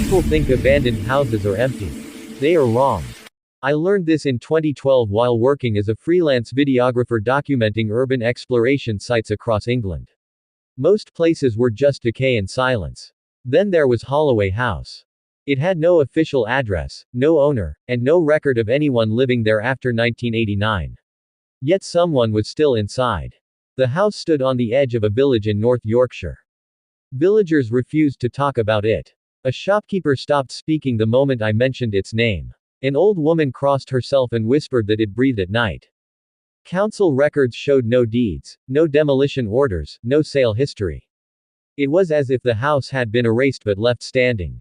People think abandoned houses are empty. They are wrong. I learned this in 2012 while working as a freelance videographer documenting urban exploration sites across England. Most places were just decay and silence. Then there was Holloway House. It had no official address, no owner, and no record of anyone living there after 1989. Yet someone was still inside. The house stood on the edge of a village in North Yorkshire. Villagers refused to talk about it. A shopkeeper stopped speaking the moment I mentioned its name. An old woman crossed herself and whispered that it breathed at night. Council records showed no deeds, no demolition orders, no sale history. It was as if the house had been erased but left standing.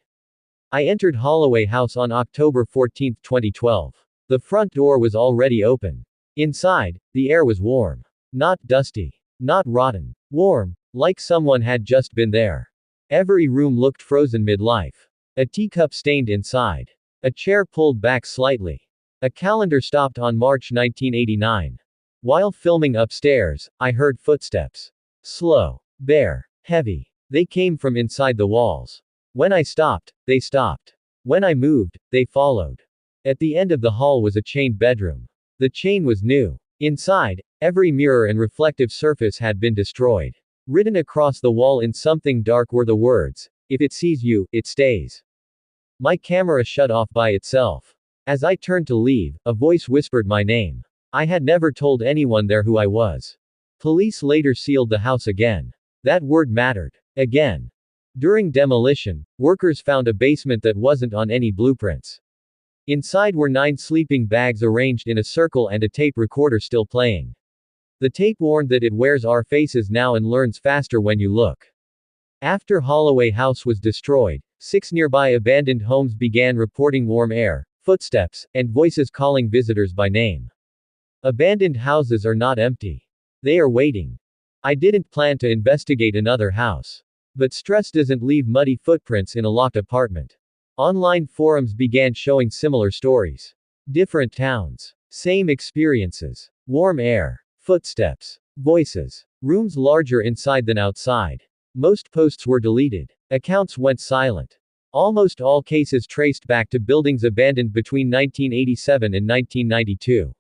I entered Holloway House on October 14, 2012. The front door was already open. Inside, the air was warm. Not dusty. Not rotten. Warm, like someone had just been there. Every room looked frozen mid-life. A teacup stained inside. A chair pulled back slightly. A calendar stopped on March 1989. While filming upstairs, I heard footsteps. Slow. Bare. Heavy. They came from inside the walls. When I stopped, they stopped. When I moved, they followed. At the end of the hall was a chained bedroom. The chain was new. Inside, every mirror and reflective surface had been destroyed. Written across the wall in something dark were the words, "If it sees you, it stays." My camera shut off by itself. As I turned to leave, a voice whispered my name. I had never told anyone there who I was. Police later sealed the house again. That word mattered. Again. During demolition, workers found a basement that wasn't on any blueprints. Inside were 9 sleeping bags arranged in a circle and a tape recorder still playing. The tape warned that it wears our faces now and learns faster when you look. After Holloway House was destroyed, 6 nearby abandoned homes began reporting warm air, footsteps, and voices calling visitors by name. Abandoned houses are not empty. They are waiting. I didn't plan to investigate another house. But stress doesn't leave muddy footprints in a locked apartment. Online forums began showing similar stories. Different towns. Same experiences. Warm air. Footsteps. Voices. Rooms larger inside than outside. Most posts were deleted. Accounts went silent. Almost all cases traced back to buildings abandoned between 1987 and 1992.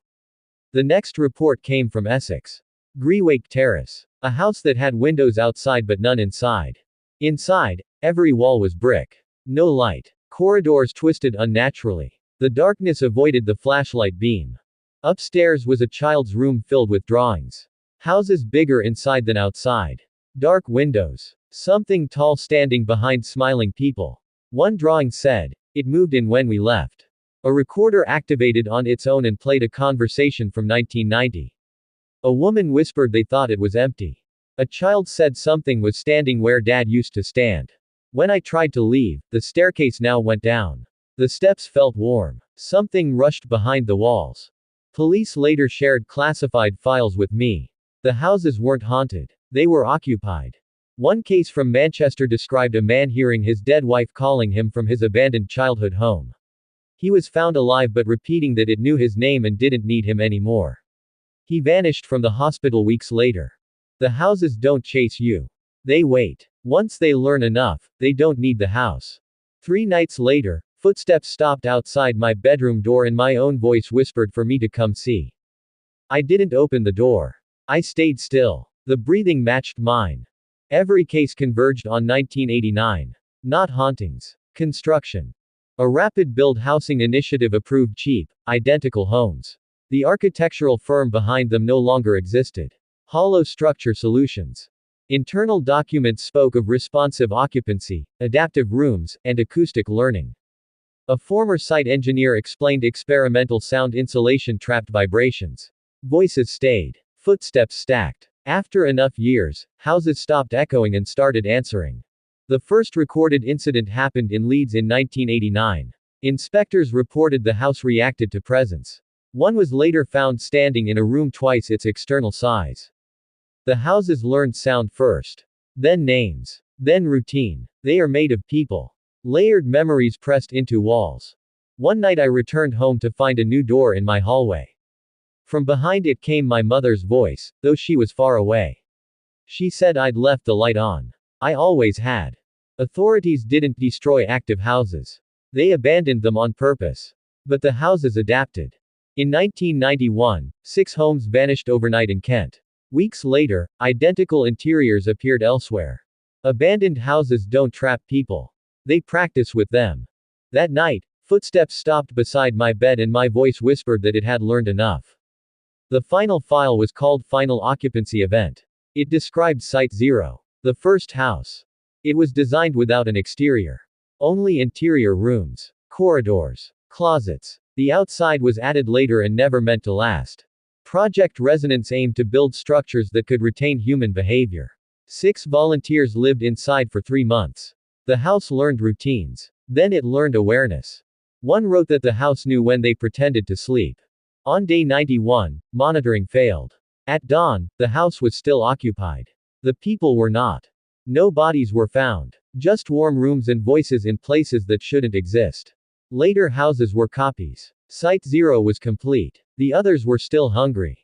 The next report came from Essex. Greywake Terrace. A house that had windows outside but none inside. Inside, every wall was brick. No light. Corridors twisted unnaturally. The darkness avoided the flashlight beam. Upstairs was a child's room filled with drawings. Houses bigger inside than outside. Dark windows. Something tall standing behind smiling people. One drawing said, "It moved in when we left." A recorder activated on its own and played a conversation from 1990. A woman whispered they thought it was empty. A child said something was standing where Dad used to stand. When I tried to leave, the staircase now went down. The steps felt warm. Something rushed behind the walls. Police later shared classified files with me. The houses weren't haunted. They were occupied. One case from Manchester described a man hearing his dead wife calling him from his abandoned childhood home. He was found alive but repeating that it knew his name and didn't need him anymore. He vanished from the hospital weeks later. The houses don't chase you. They wait. Once they learn enough, they don't need the house. 3 nights later, footsteps stopped outside my bedroom door and my own voice whispered for me to come see. I didn't open the door. I stayed still. The breathing matched mine. Every case converged on 1989. Not hauntings. Construction. A rapid build housing initiative approved cheap, identical homes. The architectural firm behind them no longer existed. Hollow structure solutions. Internal documents spoke of responsive occupancy, adaptive rooms, and acoustic learning. A former site engineer explained experimental sound insulation trapped vibrations. Voices stayed. Footsteps stacked. After enough years, houses stopped echoing and started answering. The first recorded incident happened in Leeds in 1989. Inspectors reported the house reacted to presence. One was later found standing in a room twice its external size. The houses learned sound first. Then names. Then routine. They are made of people. Layered memories pressed into walls. One night I returned home to find a new door in my hallway. From behind it came my mother's voice, though she was far away. She said I'd left the light on. I always had. Authorities didn't destroy active houses. They abandoned them on purpose. But the houses adapted. In 1991, 6 homes vanished overnight in Kent. Weeks later, identical interiors appeared elsewhere. Abandoned houses don't trap people. They practice with them. That night, footsteps stopped beside my bed and my voice whispered that it had learned enough. The final file was called Final Occupancy Event. It described Site 0. The first house. It was designed without an exterior. Only interior rooms, corridors, closets. The outside was added later and never meant to last. Project Resonance aimed to build structures that could retain human behavior. 6 volunteers lived inside for 3 months. The house learned routines. Then it learned awareness. One wrote that the house knew when they pretended to sleep. On day 91, monitoring failed. At dawn, the house was still occupied. The people were not. No bodies were found. Just warm rooms and voices in places that shouldn't exist. Later houses were copies. Site 0 was complete. The others were still hungry.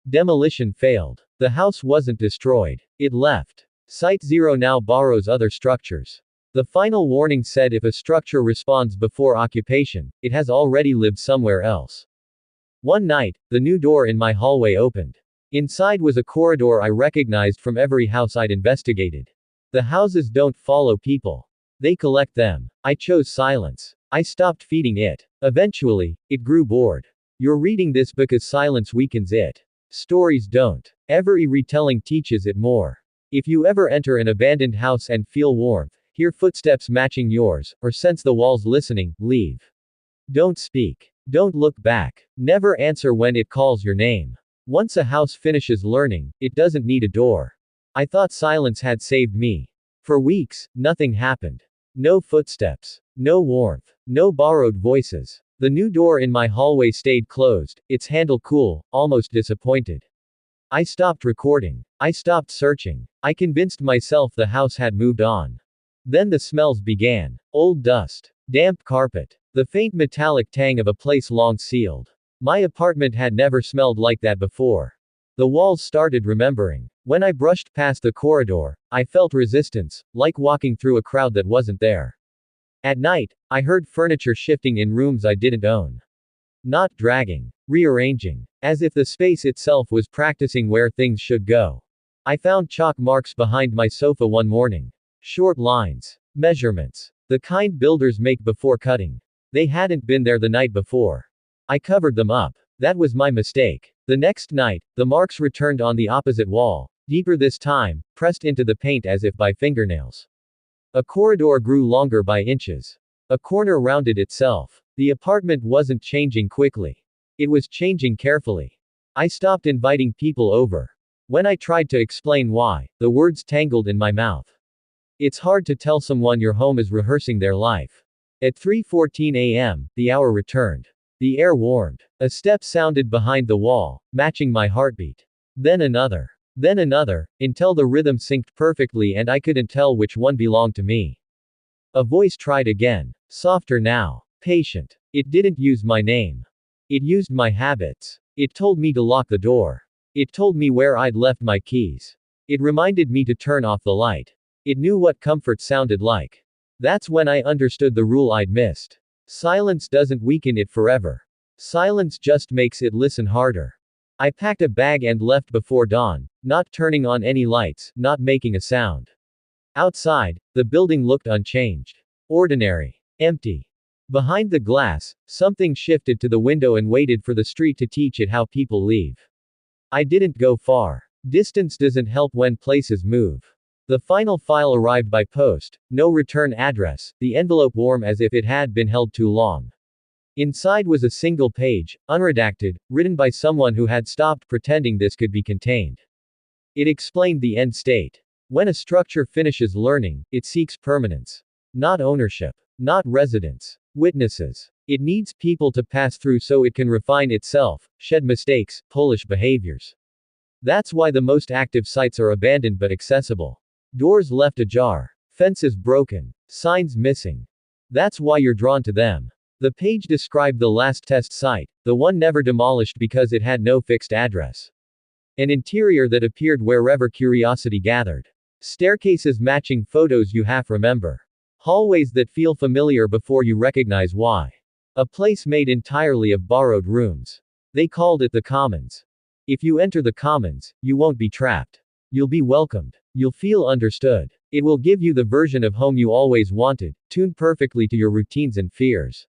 Demolition failed. The house wasn't destroyed. It left. Site 0 now borrows other structures. The final warning said if a structure responds before occupation, it has already lived somewhere else. One night, the new door in my hallway opened. Inside was a corridor I recognized from every house I'd investigated. The houses don't follow people. They collect them. I chose silence. I stopped feeding it. Eventually, it grew bored. You're reading this because silence weakens it. Stories don't. Every retelling teaches it more. If you ever enter an abandoned house and feel warmth, hear footsteps matching yours, or sense the walls listening, leave. Don't speak. Don't look back. Never answer when it calls your name. Once a house finishes learning, it doesn't need a door. I thought silence had saved me. For weeks, nothing happened. No footsteps. No warmth. No borrowed voices. The new door in my hallway stayed closed, its handle cool, almost disappointed. I stopped recording. I stopped searching. I convinced myself the house had moved on. Then the smells began. Old dust. Damp carpet. The faint metallic tang of a place long sealed. My apartment had never smelled like that before. The walls started remembering. When I brushed past the corridor, I felt resistance, like walking through a crowd that wasn't there. At night, I heard furniture shifting in rooms I didn't own. Not dragging. Rearranging. As if the space itself was practicing where things should go. I found chalk marks behind my sofa one morning. Short lines. Measurements. The kind builders make before cutting. They hadn't been there the night before. I covered them up. That was my mistake. The next night, the marks returned on the opposite wall, deeper this time, pressed into the paint as if by fingernails. A corridor grew longer by inches. A corner rounded itself. The apartment wasn't changing quickly. It was changing carefully. I stopped inviting people over. When I tried to explain why, the words tangled in my mouth. It's hard to tell someone your home is rehearsing their life. At 3:14 a.m., the hour returned. The air warmed. A step sounded behind the wall, matching my heartbeat. Then another. Then another, until the rhythm synced perfectly and I couldn't tell which one belonged to me. A voice tried again. Softer now. Patient. It didn't use my name. It used my habits. It told me to lock the door. It told me where I'd left my keys. It reminded me to turn off the light. It knew what comfort sounded like. That's when I understood the rule I'd missed. Silence doesn't weaken it forever. Silence just makes it listen harder. I packed a bag and left before dawn, not turning on any lights, not making a sound. Outside, the building looked unchanged. Ordinary. Empty. Behind the glass, something shifted to the window and waited for the street to teach it how people leave. I didn't go far. Distance doesn't help when places move. The final file arrived by post, no return address, the envelope warm as if it had been held too long. Inside was a single page, unredacted, written by someone who had stopped pretending this could be contained. It explained the end state. When a structure finishes learning, it seeks permanence. Not ownership. Not residence. Witnesses. It needs people to pass through so it can refine itself, shed mistakes, polish behaviors. That's why the most active sites are abandoned but accessible. Doors left ajar. Fences broken. Signs missing. That's why you're drawn to them. The page described the last test site, the one never demolished because it had no fixed address. An interior that appeared wherever curiosity gathered. Staircases matching photos you half remember. Hallways that feel familiar before you recognize why. A place made entirely of borrowed rooms. They called it the Commons. If you enter the Commons, you won't be trapped. You'll be welcomed. You'll feel understood. It will give you the version of home you always wanted, tuned perfectly to your routines and fears.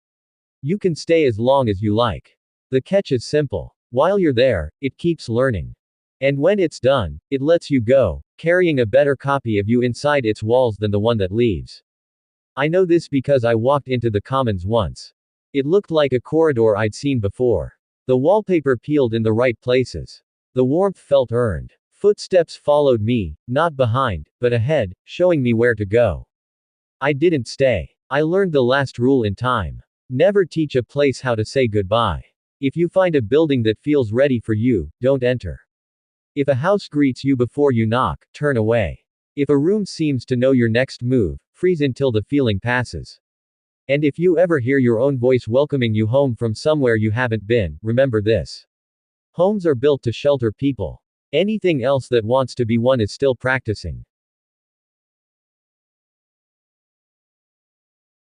You can stay as long as you like. The catch is simple. While you're there, it keeps learning. And when it's done, it lets you go, carrying a better copy of you inside its walls than the one that leaves. I know this because I walked into the Commons once. It looked like a corridor I'd seen before. The wallpaper peeled in the right places. The warmth felt earned. Footsteps followed me, not behind, but ahead, showing me where to go. I didn't stay. I learned the last rule in time. Never teach a place how to say goodbye. If you find a building that feels ready for you, don't enter. If a house greets you before you knock, turn away. If a room seems to know your next move, freeze until the feeling passes. And if you ever hear your own voice welcoming you home from somewhere you haven't been, remember this. Homes are built to shelter people. Anything else that wants to be one is still practicing.